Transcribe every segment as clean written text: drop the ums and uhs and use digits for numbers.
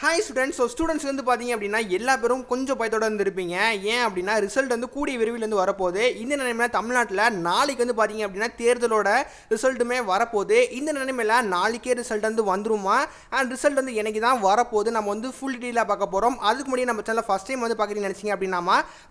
Hi students. So students வந்து பார்த்தீங்க அப்படின்னா எல்லா பேரும் கொஞ்சம் பயத்தோட இருந்திருப்பீங்க. ஏன் அப்படின்னா ரிசல்ட் வந்து கூடிய விரைவில் வந்து வரப்போகுது. இந்த நிலைமையில் தமிழ்நாட்டில் நாளைக்கு வந்து பார்த்தீங்க அப்படின்னா தேர்தலோட ரிசல்ட்டுமே வரப்போகுது. இந்த நிலைமையில் நாளைக்கே ரிசல்ட் வந்து வந்துருமா அண்ட் ரிசல்ட் வந்து எனக்கு தான் வரப்போகுது. நம்ம வந்து ஃபுல் டீட்டெயிலாக பார்க்க போகிறோம். அதுக்கு முன்னாடி நம்ம சேனல் ஃபஸ்ட் டைம் வந்து பார்க்குறீங்கன்னு நினச்சிங்க அப்படின்னா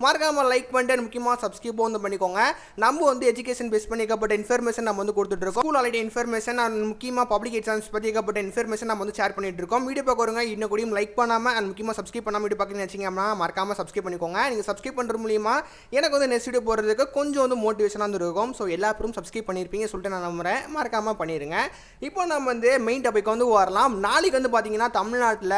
மறக்காமல் லைக் பண்ணிட்டு முக்கியமாக சப்ஸ்கிரைப் வந்து பண்ணிக்கோங்க. நம்ம வந்து எஜுகேஷன் பேஸ் பண்ணி ஏகப்பட்ட இன்ஃபர்மேஷன் நம்ம வந்து கொடுத்துட்ருக்கோம். ஸ்கூல் ஆல்ரெடி இன்ஃபர்மேஷன் அண்ட் முக்கியமாக பப்ளிக் எக்ஸாம்ஸ் பற்றி ஏகப்பட்ட இன்ஃபர்மேஷன் நம்ம வந்து ஷேர் பண்ணிட்டு இருக்கோம். வீடியோ பார்க்குறவங்க இன்னும் லைக் பண்ணாமல் அண்ட் முக்கியமாக சப்ஸ்கிரைப் பண்ணாமல் வீடியோ பார்க்குறீங்கன்னு வச்சிங்கன்னா மறக்காமல் சப்ஸ்கிரைப் பண்ணிக்கோங்க. நீங்கள் சப்ஸ்கிரைப் பண்ணுற மூலியமா எனக்கு வந்து நெக்ஸ்ட் வீடியோ போகிறதுக்கு கொஞ்சம் வந்து மோட்டிவேஷனாக வந்து இருக்கும். ஸோ எல்லா பேரும் சப்ஸ்கிரைப் பண்ணியிருப்பீங்க சொல்லிட்டு நான் நம்புறேன். மறக்காமல் பண்ணிடுங்க. இப்போ நம்ம வந்து மெயின் டாபிக் வந்து வரலாம். நாளைக்கு வந்து பார்த்தீங்கன்னா தமிழ்நாட்டில்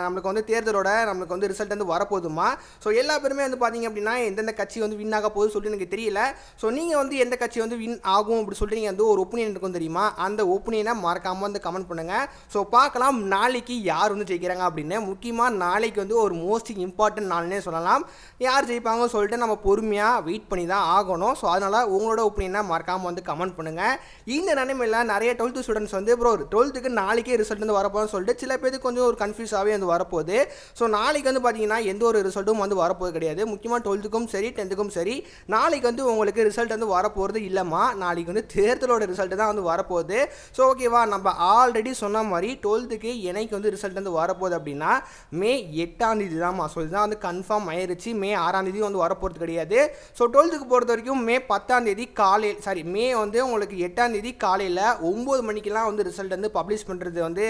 நம்மளுக்கு வந்து தேர்தலோட நம்மளுக்கு வந்து ரிசல்ட் வந்து வரப்போதுமா. ஸோ எல்லா பேருமே வந்து பார்த்தீங்க அப்படின்னா எந்தெந்த கட்சி வந்து வின் ஆக போகுது சொல்லிட்டு எனக்கு தெரியல. ஸோ நீங்கள் வந்து எந்த கட்சி வந்து வின் ஆகும் அப்படி சொல்லிட்டு நீங்கள் வந்து ஒரு ஒப்பீனியன் இருக்கும் தெரியுமா, அந்த ஒப்பீனியனை மறக்காமல் வந்து கமெண்ட் பண்ணுங்கள். ஸோ பார்க்கலாம் நாளைக்கு யார் வந்து ஜெயிக்கிறாங்க அப்படின்னு. முக்கியமாக நாளைக்கு வந்து ஒரு மோஸ்ட் இம்பார்ட்டன்ட் நாள்னே சொல்லலாம். யார் ஜெயிப்பாங்க சொல்லிட்டு நம்ம பொறுமையாக வெயிட் பண்ணி தான் ஆகணும். ஸோ அதனால் உங்களோட ஒப்பீனியனை மறக்காமல் வந்து கமெண்ட் பண்ணுங்கள். இந்த நிலைமையில் நிறைய 12th ஸ்டூடெண்ட்ஸ் வந்து ப்ரோ 12th நாளைக்கே ரிசல்ட் வந்து வரப்போன்னு சொல்லிட்டு சில பேருக்கு கொஞ்சம் ஒரு கன்ஃபியூஸாகவே வந்து வரப்போகுது. ஸோ நாளைக்கு வந்து பார்த்தீங்கன்னா எந்த ஒரு ரிசல்ட்டும் வந்து வரப்போது கிடையாது. முக்கியமாக 12th சரி 10th சரி நாளைக்கு வந்து உங்களுக்கு ரிசல்ட் வந்து வரப்போகிறது இல்லைம்மா. நாளைக்கு வந்து தேர்தலோட ரிசல்ட் தான் வந்து வரப்போகுது. ஸோ ஓகேவா, நம்ம ஆல்ரெடி சொன்ன மாதிரி 12th எனக்கு வந்து ரிசல்ட் வந்து வரப்போகுது அப்படின்னா மே 8ஆம் தேதி தான்மா. ஸோ இதுதான் வந்து கன்ஃபார்ம் ஆயிருச்சு. மே 6ஆம் தேதி வந்து வரப்போகிறது கிடையாது. ஸோ 12th பொறுத்த வரைக்கும் மே 10ஆம் தேதி காலையில் மே வந்து உங்களுக்கு 8ஆம் தேதி காலையில் 9 மணிக்கெல்லாம் வந்து ரிசல்ட் வந்து பப்ளிஷ் பண்ணுறது வந்து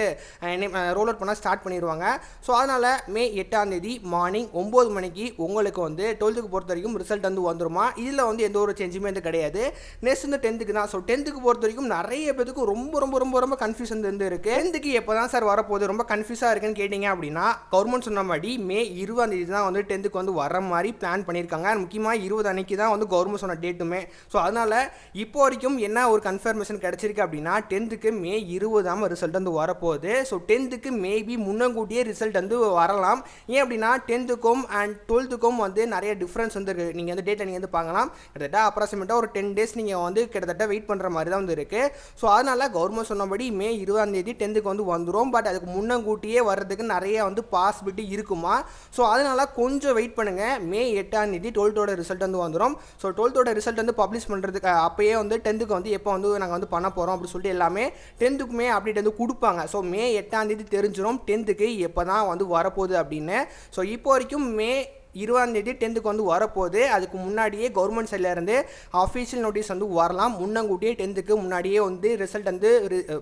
ரோல் அவுட் பண்ண ஸ்டார்ட் பண்ணிடுவாங்க. ஸோ அதனால் மே 8ஆம் தேதி மார்னிங் 9 மணிக்கு உங்களுக்கு வந்து 12th பொறுத்த வரைக்கும் ரிசல்ட் வந்து வந்துருமா. இதில் வந்து எந்த ஒரு சேஞ்சுமே வந்து கிடையாது. நெக்ஸ்ட் வந்து 10th தான். ஸோ 10th பொறுத்த வரைக்கும் நிறைய பேருக்கு ரொம்ப ரொம்ப ரொம்ப ரொம்ப கன்ஃபியூஷன் வந்து இருக்குது. 10th எப்போ தான் சார் வரப்போகுது, ரொம்ப கன்ஃபியூஸாக இருக்குன்னு கேட்டிங்க அப்படின்னா கவர்மெண்ட் சொன்ன மாதிரி மே 20ஆம் தேதி தான் வந்து 10th வந்து வர மாதிரி பிளான் பண்ணியிருக்காங்க. முக்கியமாக 20 அன்னைக்கு தான் வந்து கவர்மெண்ட் சொன்ன டேட்டுமே. ஸோ அதனால் இப்போ வரைக்கும் என்ன ஒரு கன்ஃபர்மேஷன் கிடச்சிருக்கு அப்படின்னா 10th மே 20 ரிசல்ட் வந்து வரப்போகுது. ஸோ 10th மேபி முன்னங்கூட்டியே ரிசல்ட் வந்து வரலாம். ஏன் அப்படின்னா 10th அண்ட் 12th வந்து நிறைய டிஃப்ரென்ஸ் வந்து இருக்குது. நீங்கள் வந்து டேட்டை நீங்கள் வந்து பார்க்கலாம். கிட்டத்தட்ட அப்ராக்சிமேட்டாக ஒரு 10 days நீங்கள் வந்து கிட்டத்தட்ட வெயிட் பண்ணுற மாதிரி தான் வந்து இருக்குது. ஸோ அதனால் கவர்மெண்ட் சொன்னபடி மே 20ஆம் தேதி 10th வந்து வந்துடும். பட் அதுக்கு முன்னங்கூட்டியே வர்றதுக்கு நிறைய வந்து பாசிபிலிட்டி இருக்குமா. ஸோ அதனால் கொஞ்சம் வெயிட் பண்ணுங்கள். மே 8ஆம் தேதி 12th ரிசல்ட் வந்து வந்துடும். ஸோ 12th ரிசல்ட் வந்து பப்ளிஷ் பண்ணுறதுக்கு அப்போயே வந்து 10th வந்து எப்போ வந்து நாங்கள் வந்து பண்ண போகிறோம் அப்படின்னு சொல்லிட்டு எல்லாமே 10th அப்டேட் வந்து கொடுப்பாங்க. ஸோ மே 8ஆம் தேதி தெரிஞ்சிடும் 10th எப்போ தான் வந்து வரப்போகுது அப்படின்னு. ஸோ இப்போ வரைக்கும் மே 20ஆம் தேதி 10th வந்து வரப்போகுது. அதுக்கு முன்னாடியே கவர்மெண்ட் சைட்லேருந்து அஃபீஷியல் நோட்டீஸ் வந்து வரலாம். முன்னங்கூட்டியே 10th முன்னாடியே வந்து ரிசல்ட் வந்து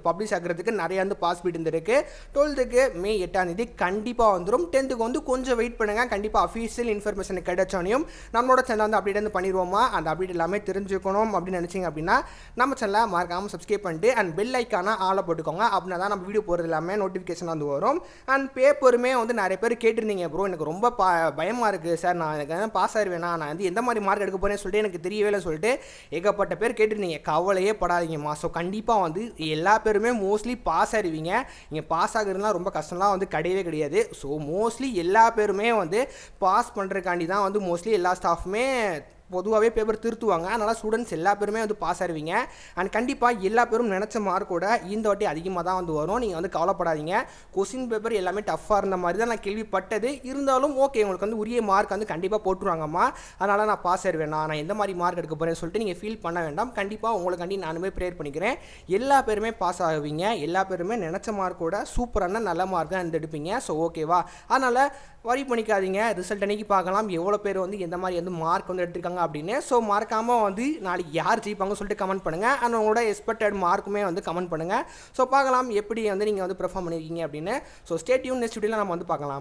பப்ளிஷ் ஆகிறதுக்கு நிறைய வந்து பாசிபிலிட்டி இருந்திருக்கு. 12th மே 8ஆம் தேதி கண்டிப்பாக வந்துடும். 10th வந்து கொஞ்சம் வெயிட் பண்ணுங்கள். கண்டிப்பாக அஃபீஷியல் இன்ஃபர்மேஷன் கிடைச்சோனையும் நம்மளோட சேனல் வந்து அப்டேட் வந்து பண்ணிடுவோமா. அந்த அப்டேட் எல்லாமே தெரிஞ்சுக்கணும் அப்படின்னு நினச்சிங்க அப்படின்னா நம்ம சேனலை மறக்காமல் சப்ஸ்கிரைப் பண்ணிட்டு அண்ட் பெல் ஐக்கான ஆளை போட்டுக்கோங்க. அப்படின்னா தான் நம்ம வீடியோ போகிறது எல்லாமே நோட்டிஃபிகேஷன் வந்து வரும். அண்ட் பேப்பருமே வந்து நிறைய பேர் கேட்டிருந்தீங்க ப்ரோ எனக்கு ரொம்ப பயமாக இருக்குது சார், நான் எனக்கு பாஸ் ஆயிடுவேனா, நான் வந்து எந்த மாதிரி மார்க் எடுக்க போறேன்னு சொல்லிட்டு எனக்கு தெரியவே இல்லை சொல்லிட்டு ஏகப்பட்ட பேர் கேட்டிருந்தீங்க. கவலையே படாதீங்கம்மா. ஸோ கண்டிப்பாக வந்து எல்லா பேருமே மோஸ்ட்லி பாஸ் ஆகிடுவீங்க. நீங்கள் பாஸ் ஆகுறதுலாம் ரொம்ப கஷ்டம்லாம் வந்து கிடையவே கிடையாது. ஸோ மோஸ்ட்லி எல்லா பேருமே வந்து பாஸ் பண்ணுறதுக்காண்டி தான் வந்து மோஸ்ட்லி எல்லா ஸ்டாஃபுமே பொதுவாகவே பேப்பர் திருத்துவாங்க. அதனால் ஸ்டூடெண்ட்ஸ் எல்லா பேருமே வந்து பாஸ் ஆகிடுவீங்க. அண்ட் கண்டிப்பாக எல்லா பேரும் நினச்ச மார்க்கோட இந்த வாட்டி அதிகமாக தான் வந்து வரும். நீங்கள் வந்து கவலைப்படாதீங்க. கொஸ்டின் பேப்பர் எல்லாமே டஃப்பாக இருந்த மாதிரி தான் நான் கேள்விப்பட்டது. இருந்தாலும் ஓகே உங்களுக்கு வந்து உரிய மார்க் வந்து கண்டிப்பாக போட்டுருவாங்கம்மா. அதனால் நான் பாஸ் ஆயிடுவேன், நான் எந்த மாதிரி மார்க் எடுக்க போகிறேன்னு சொல்லிட்டு நீங்கள் ஃபீல் பண்ண வேண்டாம். கண்டிப்பாக உங்களுக்காண்டி நானுமே ப்ரேயர் பண்ணிக்கிறேன். எல்லா பேருமே பாஸ் ஆகுவீங்க. எல்லா பேருமே நினச்ச மார்க்கோட சூப்பரான நல்ல மார்க் தான் வந்து எடுப்பீங்க. ஸோ ஓகேவா, அதனால் வரி பண்ணிக்காதீங்க. ரிசல்ட் அன்றைக்கி பார்க்கலாம் எவ்வளோ பேர் வந்து எந்த மாதிரி வந்து மார்க் வந்து எடுத்துருக்காங்க அப்படின்னு. ஸோ மறக்காமல் வந்து நாளைக்கு யார் ஜெயிப்பாங்க சொல்லிட்டு கமெண்ட் பண்ணுங்கள். அண்ட் உங்களோட எக்ஸ்பெக்டட் மார்க்குமே வந்து கமெண்ட் பண்ணுங்கள். ஸோ பார்க்கலாம் எப்படி வந்து நீங்கள் வந்து பெர்ஃபார்ம் பண்ணியிருக்கீங்க அப்படின்னு. So stay tune. நெக்ஸ்ட் வீடியோவில் நம்ம வந்து பார்க்கலாம்.